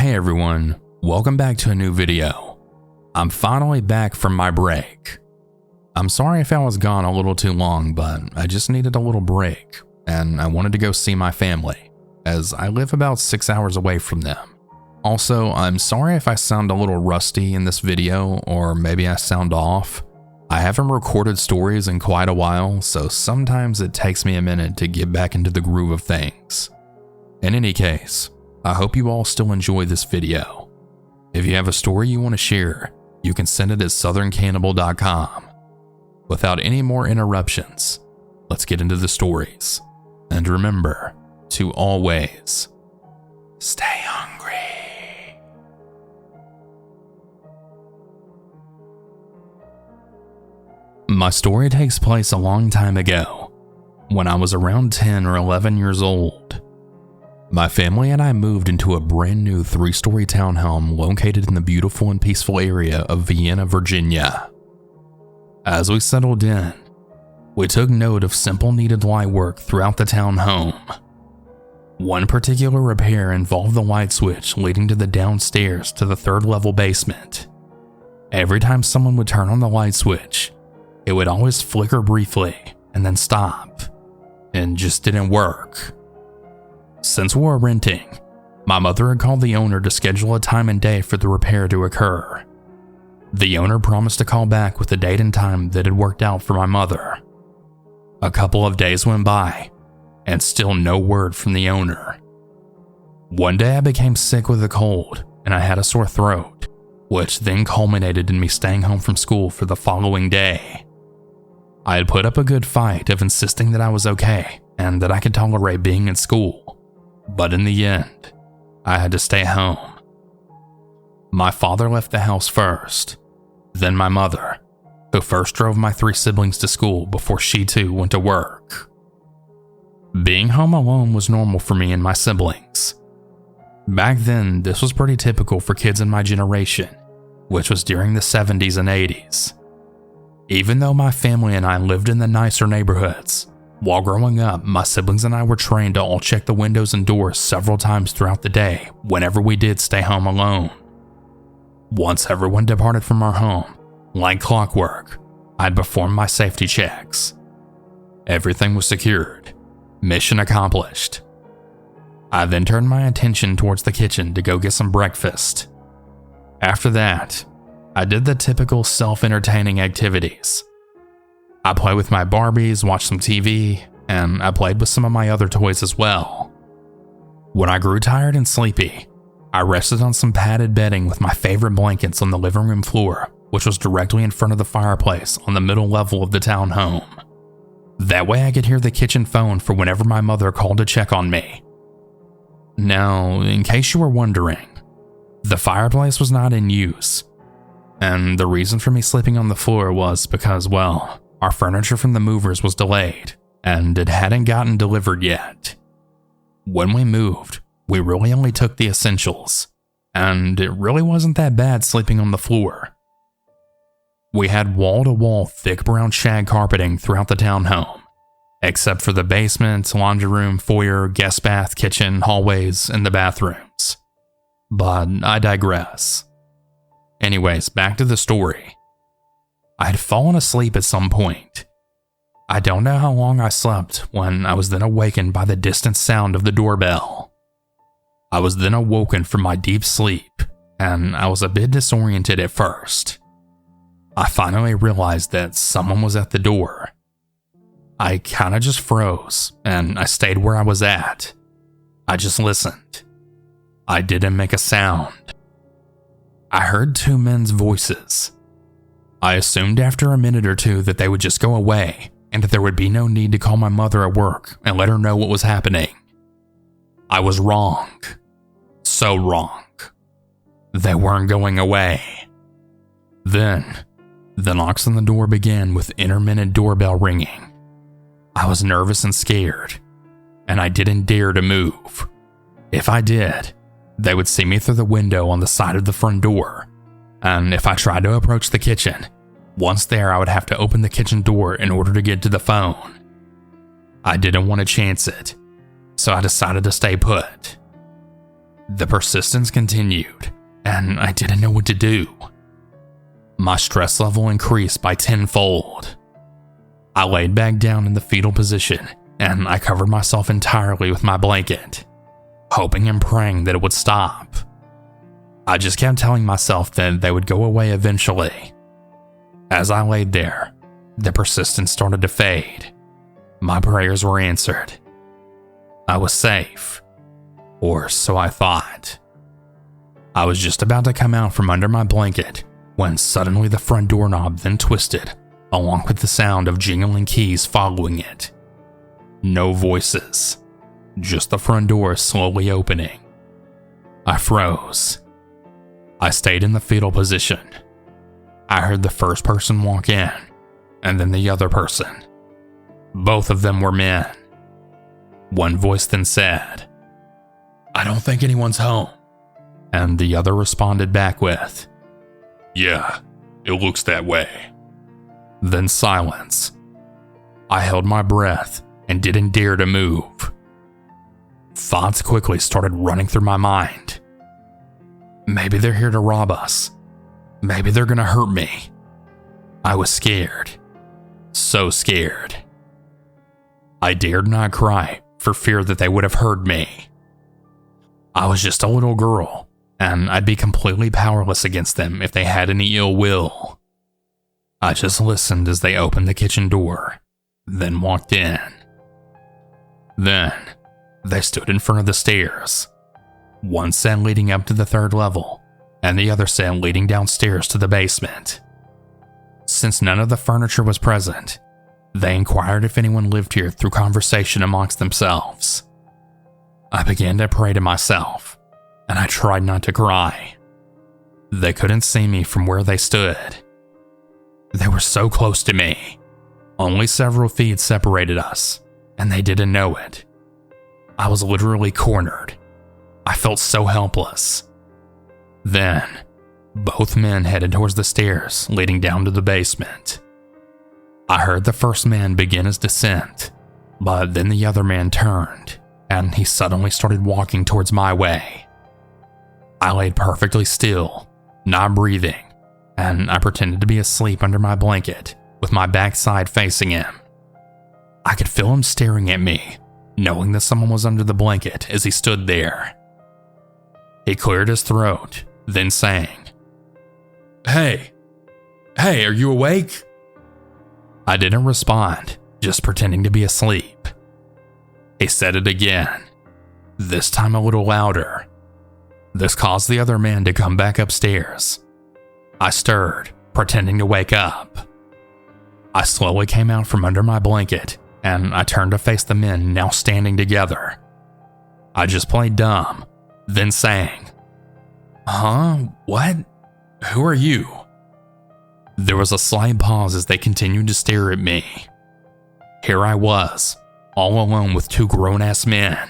Hey everyone, welcome back to a new video. I'm finally back from my break. I'm sorry if I was gone a little too long, but I just needed a little break, and I wanted to go see my family, as I live about 6 hours away from them. Also, I'm sorry if I sound a little rusty in this video, or maybe I sound off. I haven't recorded stories in quite a while, so sometimes it takes me a minute to get back into the groove of things. In any case, I hope you all still enjoy this video. If you have a story you want to share, you can send it at southerncannibal.com. Without any more interruptions, let's get into the stories. And remember to always stay hungry. My story takes place a long time ago, when I was around 10 or 11 years old. My family and I moved into a brand new 3-story townhome located in the beautiful and peaceful area of Vienna, Virginia. As we settled in, we took note of simple needed light work throughout the townhome. One particular repair involved the light switch leading to the downstairs to the 3rd level basement. Every time someone would turn on the light switch, it would always flicker briefly and then stop. It just didn't work. Since we were renting, my mother had called the owner to schedule a time and day for the repair to occur. The owner promised to call back with a date and time that had worked out for my mother. A couple of days went by, and still no word from the owner. One day I became sick with a cold, and I had a sore throat, which then culminated in me staying home from school for the following day. I had put up a good fight of insisting that I was okay and that I could tolerate being in school. But in the end, I had to stay home. My father left the house first, then my mother, who first drove my 3 siblings to school before she too went to work. Being home alone was normal for me and my siblings. Back then, this was pretty typical for kids in my generation, which was during the 70s and 80s. Even though my family and I lived in the nicer neighborhoods, while growing up, my siblings and I were trained to all check the windows and doors several times throughout the day whenever we did stay home alone. Once everyone departed from our home, like clockwork, I'd perform my safety checks. Everything was secured. Mission accomplished. I then turned my attention towards the kitchen to go get some breakfast. After that, I did the typical self-entertaining activities. I played with my Barbies, watched some TV, and I played with some of my other toys as well. When I grew tired and sleepy, I rested on some padded bedding with my favorite blankets on the living room floor, which was directly in front of the fireplace on the middle level of the townhome. That way I could hear the kitchen phone for whenever my mother called to check on me. Now, in case you were wondering, the fireplace was not in use, and the reason for me sleeping on the floor was because, well, our furniture from the movers was delayed, and it hadn't gotten delivered yet. When we moved, we really only took the essentials, and it really wasn't that bad sleeping on the floor. We had wall-to-wall thick brown shag carpeting throughout the townhome, except for the basement, laundry room, foyer, guest bath, kitchen, hallways, and the bathrooms. But I digress. Anyways, back to the story. I had fallen asleep at some point. I don't know how long I slept when I was then awakened by the distant sound of the doorbell. I was then awoken from my deep sleep, and I was a bit disoriented at first. I finally realized that someone was at the door. I kinda just froze, and I stayed where I was at. I just listened. I didn't make a sound. I heard 2 men's voices. I assumed after a minute or two that they would just go away and that there would be no need to call my mother at work and let her know what was happening. I was wrong. So wrong. They weren't going away. Then, the knocks on the door began with intermittent doorbell ringing. I was nervous and scared, and I didn't dare to move. If I did, they would see me through the window on the side of the front door. And if I tried to approach the kitchen, once there I would have to open the kitchen door in order to get to the phone. I didn't want to chance it, so I decided to stay put. The persistence continued, and I didn't know what to do. My stress level increased by tenfold. I laid back down in the fetal position, and I covered myself entirely with my blanket, hoping and praying that it would stop. I just kept telling myself that they would go away eventually. As I laid there, the persistence started to fade. My prayers were answered. I was safe, or so I thought. I was just about to come out from under my blanket when suddenly the front doorknob then twisted, along with the sound of jingling keys following it. No voices, just the front door slowly opening. I froze. I stayed in the fetal position. I heard the first person walk in, and then the other person. Both of them were men. One voice then said, "I don't think anyone's home." And the other responded back with, "Yeah, it looks that way." Then silence. I held my breath and didn't dare to move. Thoughts quickly started running through my mind. Maybe they're here to rob us. Maybe they're gonna hurt me. I was scared. So scared. I dared not cry for fear that they would have heard me. I was just a little girl, and I'd be completely powerless against them if they had any ill will. I just listened as they opened the kitchen door, then walked in. Then, they stood in front of the stairs. One set leading up to the 3rd level, and the other set leading downstairs to the basement. Since none of the furniture was present, they inquired if anyone lived here through conversation amongst themselves. I began to pray to myself, and I tried not to cry. They couldn't see me from where they stood. They were so close to me. Only several feet separated us, and they didn't know it. I was literally cornered. I felt so helpless. Then, both men headed towards the stairs leading down to the basement. I heard the first man begin his descent, but then the other man turned, and he suddenly started walking towards my way. I laid perfectly still, not breathing, and I pretended to be asleep under my blanket with my backside facing him. I could feel him staring at me, knowing that someone was under the blanket as he stood there. He cleared his throat, then sang, Hey, are you awake?" I didn't respond, just pretending to be asleep. He said it again, this time a little louder. This caused the other man to come back upstairs. I stirred, pretending to wake up. I slowly came out from under my blanket, and I turned to face the men now standing together. I just played dumb, then sang, "Huh? What? Who are you?" There was a slight pause as they continued to stare at me. Here I was, all alone with 2 grown-ass men.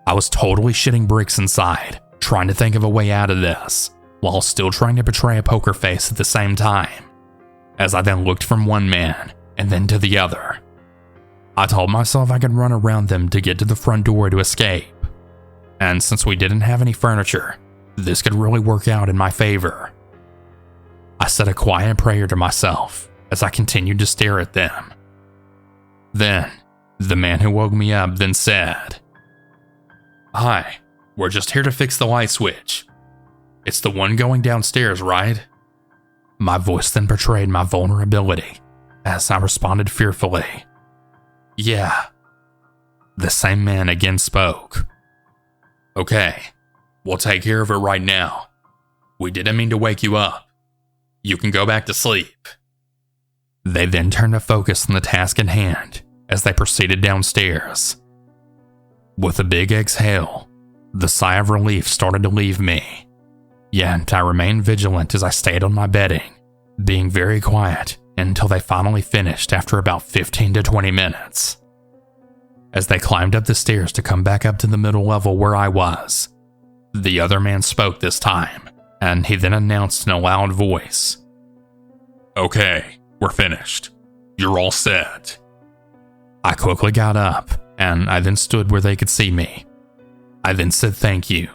I was totally shitting bricks inside, trying to think of a way out of this, while still trying to portray a poker face at the same time, as I then looked from one man and then to the other. I told myself I could run around them to get to the front door to escape, and since we didn't have any furniture, this could really work out in my favor. I said a quiet prayer to myself as I continued to stare at them. Then, the man who woke me up then said, "Hi, we're just here to fix the light switch. It's the one going downstairs, right?" My voice then portrayed my vulnerability as I responded fearfully, "Yeah." The same man again spoke. "Okay, we'll take care of it right now. We didn't mean to wake you up. You can go back to sleep." They then turned to focus on the task at hand as they proceeded downstairs. With a big exhale, the sigh of relief started to leave me. Yet I remained vigilant as I stayed on my bedding, being very quiet until they finally finished after about 15 to 20 minutes. As they climbed up the stairs to come back up to the middle level where I was, the other man spoke this time, and he then announced in a loud voice, "Okay, we're finished. You're all set." I quickly got up, and I then stood where they could see me. I then said thank you.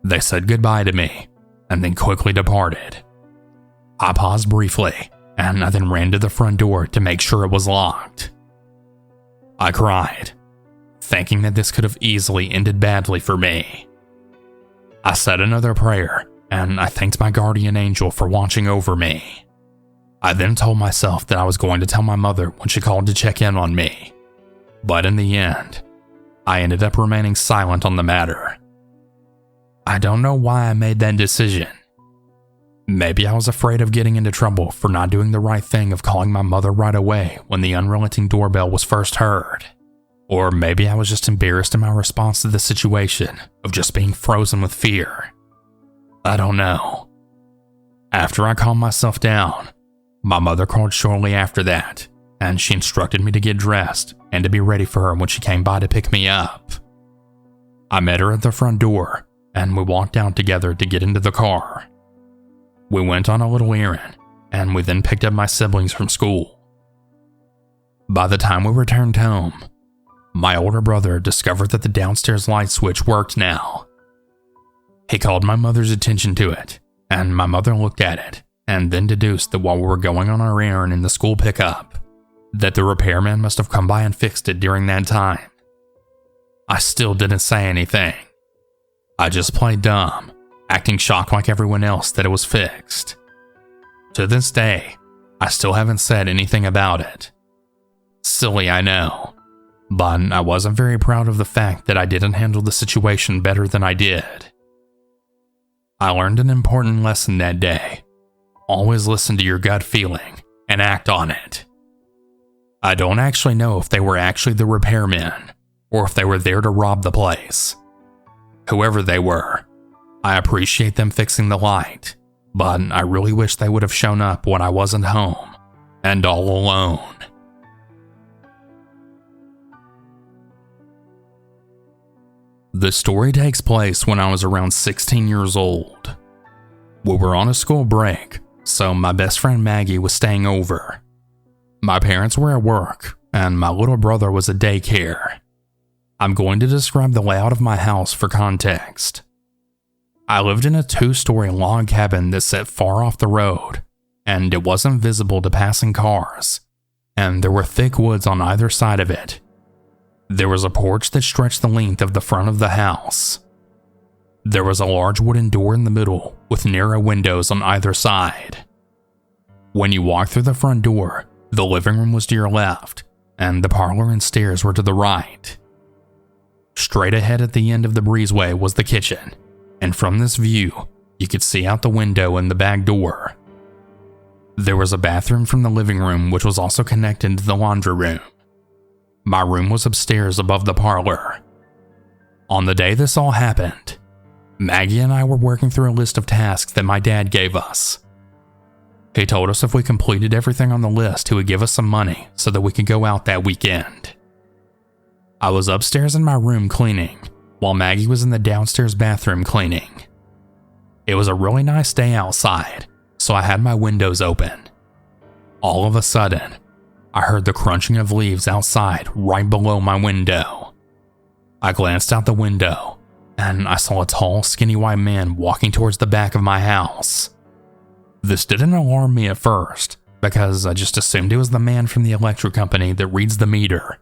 They said goodbye to me and then quickly departed. I paused briefly and I then ran to the front door to make sure it was locked. I cried, thinking that this could have easily ended badly for me. I said another prayer and I thanked my guardian angel for watching over me. I then told myself that I was going to tell my mother when she called to check in on me. But in the end, I ended up remaining silent on the matter. I don't know why I made that decision. Maybe I was afraid of getting into trouble for not doing the right thing of calling my mother right away when the unrelenting doorbell was first heard. Or maybe I was just embarrassed in my response to the situation of just being frozen with fear. I don't know. After I calmed myself down, my mother called shortly after that, and she instructed me to get dressed and to be ready for her when she came by to pick me up. I met her at the front door, and we walked out together to get into the car. We went on a little errand, and we then picked up my siblings from school. By the time we returned home, my older brother discovered that the downstairs light switch worked now. He called my mother's attention to it, and my mother looked at it and then deduced that while we were going on our errand in the school pickup, that the repairman must have come by and fixed it during that time. I still didn't say anything. I just played dumb, acting shocked like everyone else that it was fixed. To this day, I still haven't said anything about it. Silly, I know, but I wasn't very proud of the fact that I didn't handle the situation better than I did. I learned an important lesson that day. Always listen to your gut feeling and act on it. I don't actually know if they were actually the repairmen or if they were there to rob the place. Whoever they were, I appreciate them fixing the light, but I really wish they would have shown up when I wasn't home and all alone. The story takes place when I was around 16 years old. We were on a school break, so my best friend Maggie was staying over. My parents were at work, and my little brother was at daycare. I'm going to describe the layout of my house for context. I lived in a 2-story log cabin that sat far off the road, and it wasn't visible to passing cars, and there were thick woods on either side of it. There was a porch that stretched the length of the front of the house. There was a large wooden door in the middle with narrow windows on either side. When you walked through the front door, the living room was to your left, and the parlor and stairs were to the right. Straight ahead at the end of the breezeway was the kitchen, and from this view, you could see out the window and the back door. There was a bathroom from the living room which was also connected to the laundry room. My room was upstairs above the parlor. On the day this all happened, Maggie and I were working through a list of tasks that my dad gave us. He told us if we completed everything on the list, he would give us some money so that we could go out that weekend. I was upstairs in my room cleaning, while Maggie was in the downstairs bathroom cleaning. It was a really nice day outside, so I had my windows open. All of a sudden, I heard the crunching of leaves outside right below my window. I glanced out the window, and I saw a tall, skinny white man walking towards the back of my house. This didn't alarm me at first, because I just assumed it was the man from the electric company that reads the meter,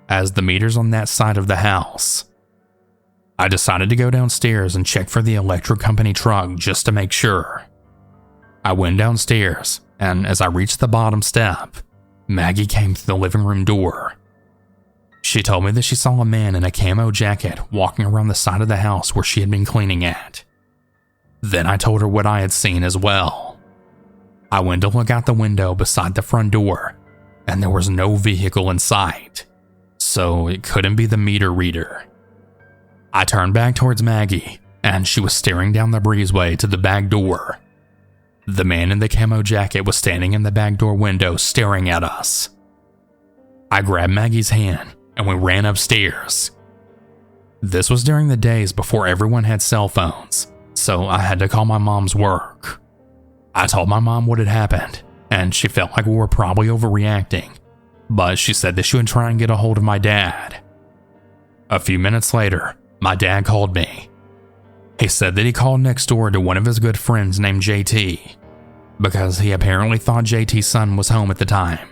as the meter's on that side of the house. I decided to go downstairs and check for the electric company truck just to make sure. I went downstairs, and as I reached the bottom step, Maggie came through the living room door. She told me that she saw a man in a camo jacket walking around the side of the house where she had been cleaning at. Then I told her what I had seen as well. I went to look out the window beside the front door, and there was no vehicle in sight, so it couldn't be the meter reader. I turned back towards Maggie, and she was staring down the breezeway to the back door. The man in the camo jacket was standing in the back door window staring at us. I grabbed Maggie's hand, and we ran upstairs. This was during the days before everyone had cell phones, so I had to call my mom's work. I told my mom what had happened, and she felt like we were probably overreacting, but she said that she would try and get a hold of my dad. A few minutes later, my dad called me. He said that he called next door to one of his good friends named JT because he apparently thought JT's son was home at the time.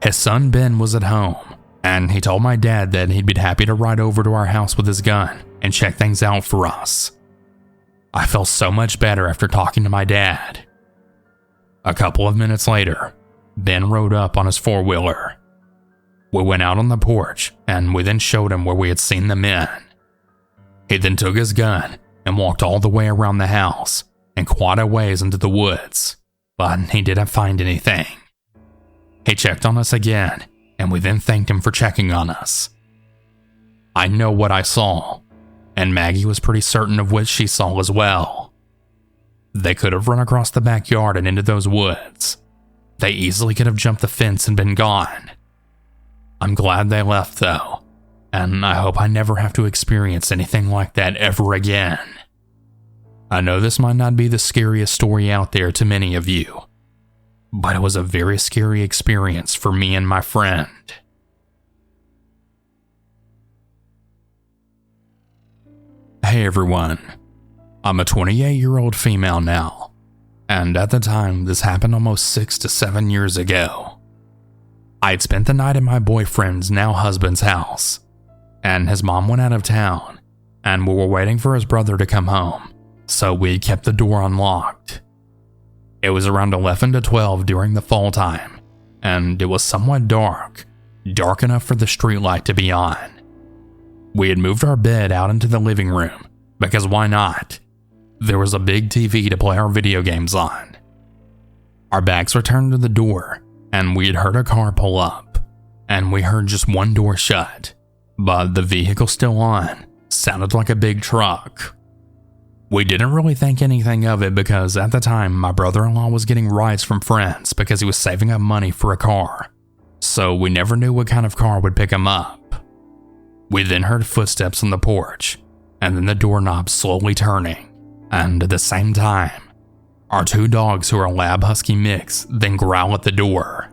His son Ben was at home, and he told my dad that he'd be happy to ride over to our house with his gun and check things out for us. I felt so much better after talking to my dad. A couple of minutes later, Ben rode up on his four-wheeler. We went out on the porch, and we then showed him where we had seen the men. He then took his gun and walked all the way around the house and quite a ways into the woods, but he didn't find anything. He checked on us again, and we then thanked him for checking on us. I know what I saw, and Maggie was pretty certain of what she saw as well. They could have run across the backyard and into those woods. They easily could have jumped the fence and been gone. I'm glad they left though, and I hope I never have to experience anything like that ever again. I know this might not be the scariest story out there to many of you, but it was a very scary experience for me and my friend. Hey everyone, I'm a 28-year-old female now, and at the time this happened almost 6 to 7 years ago. I had spent the night at my boyfriend's now husband's house, and his mom went out of town, and we were waiting for his brother to come home, so we kept the door unlocked. It was around 11 to 12 during the fall time, and it was somewhat dark enough for the streetlight to be on. We had moved our bed out into the living room, because why not? There was a big TV to play our video games on. Our backs were turned to the door, and we had heard a car pull up, and we heard just one door shut, but the vehicle still on sounded like a big truck. We didn't really think anything of it because at the time my brother-in-law was getting rides from friends because he was saving up money for a car, so we never knew what kind of car would pick him up. We then heard footsteps on the porch, and then the doorknob slowly turning, and at the same time, our two dogs who are a lab husky mix then growl at the door.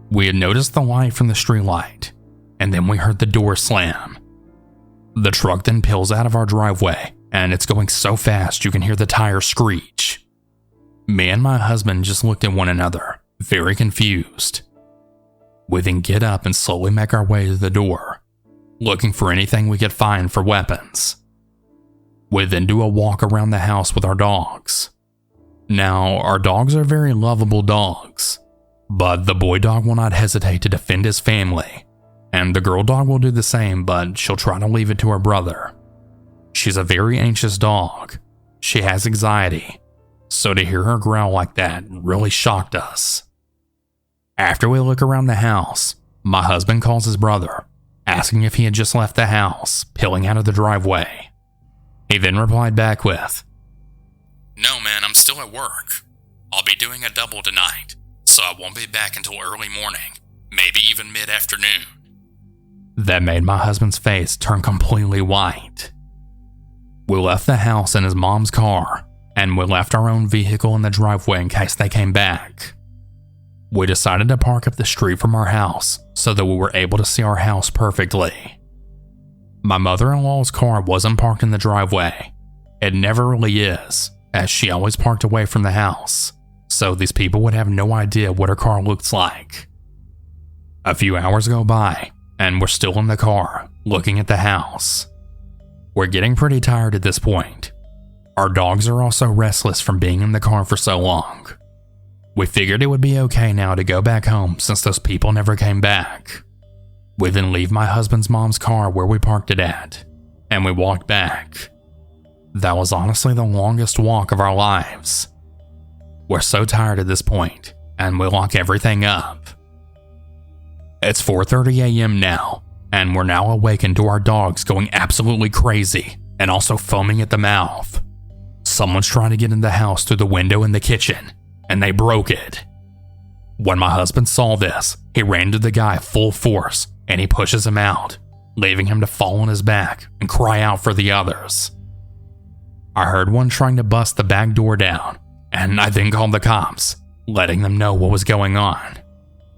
We had noticed the light from the streetlight, and then we heard the door slam. The truck then peels out of our driveway, and it's going so fast you can hear the tires screech. Me and my husband just looked at one another, very confused. We then get up and slowly make our way to the door, looking for anything we could find for weapons. We then do a walk around the house with our dogs. Now, our dogs are very lovable dogs, but the boy dog will not hesitate to defend his family, and the girl dog will do the same, but she'll try to leave it to her brother. She's a very anxious dog. She has anxiety, so to hear her growl like that really shocked us. After we look around the house, my husband calls his brother, asking if he had just left the house, peeling out of the driveway. He then replied back with, "No man, I'm still at work. I'll be doing a double tonight, so I won't be back until early morning, maybe even mid-afternoon." That made my husband's face turn completely white. We left the house in his mom's car, and we left our own vehicle in the driveway in case they came back. We decided to park up the street from our house so that we were able to see our house perfectly. My mother-in-law's car wasn't parked in the driveway. It never really is, as she always parked away from the house, so these people would have no idea what her car looks like. A few hours go by, and we're still in the car, looking at the house. We're getting pretty tired at this point. Our dogs are also restless from being in the car for so long. We figured it would be okay now to go back home since those people never came back. We then leave my husband's mom's car where we parked it at, and we walked back. That was honestly the longest walk of our lives. We're so tired at this point, and we lock everything up. It's 4:30 a.m. now, and we're now awakened to our dogs going absolutely crazy and also foaming at the mouth. Someone's trying to get in the house through the window in the kitchen, and they broke it. When my husband saw this, he ran to the guy full force, and he pushes him out, leaving him to fall on his back and cry out for the others. I heard one trying to bust the back door down, and I then called the cops, letting them know what was going on.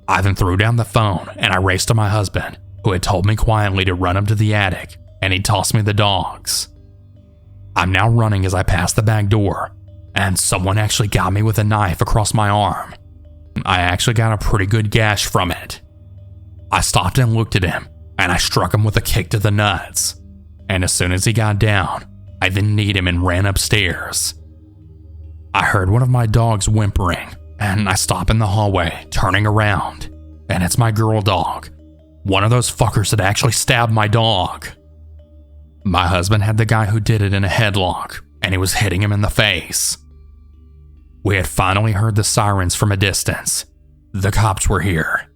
I then threw down the phone and I raced to my husband, who had told me quietly to run up to the attic and he tossed me the dogs. I'm now running as I pass the back door, and someone actually got me with a knife across my arm. I actually got a pretty good gash from it. I stopped and looked at him, and I struck him with a kick to the nuts. And as soon as he got down, I then kneed him and ran upstairs. I heard one of my dogs whimpering, and I stop in the hallway, turning around, and it's my girl dog, one of those fuckers that actually stabbed my dog. My husband had the guy who did it in a headlock, and he was hitting him in the face. We had finally heard the sirens from a distance. The cops were here.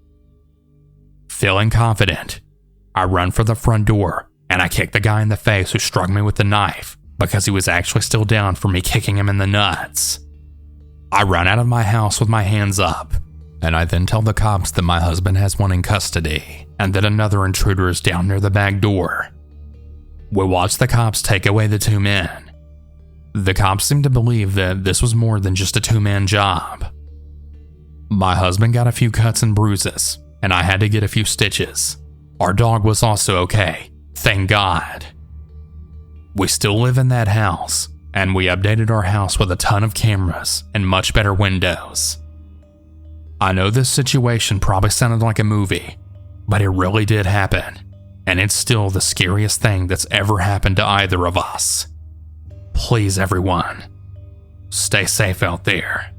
Feeling confident, I run for the front door, and I kick the guy in the face who struck me with the knife because he was actually still down for me kicking him in the nuts. I run out of my house with my hands up, and I then tell the cops that my husband has one in custody and that another intruder is down near the back door. We watch the cops take away the 2 men. The cops seem to believe that this was more than just a 2-man job. My husband got a few cuts and bruises, and I had to get a few stitches. Our dog was also okay, thank God. We still live in that house, and we updated our house with a ton of cameras and much better windows. I know this situation probably sounded like a movie, but it really did happen, and it's still the scariest thing that's ever happened to either of us. Please, everyone, stay safe out there.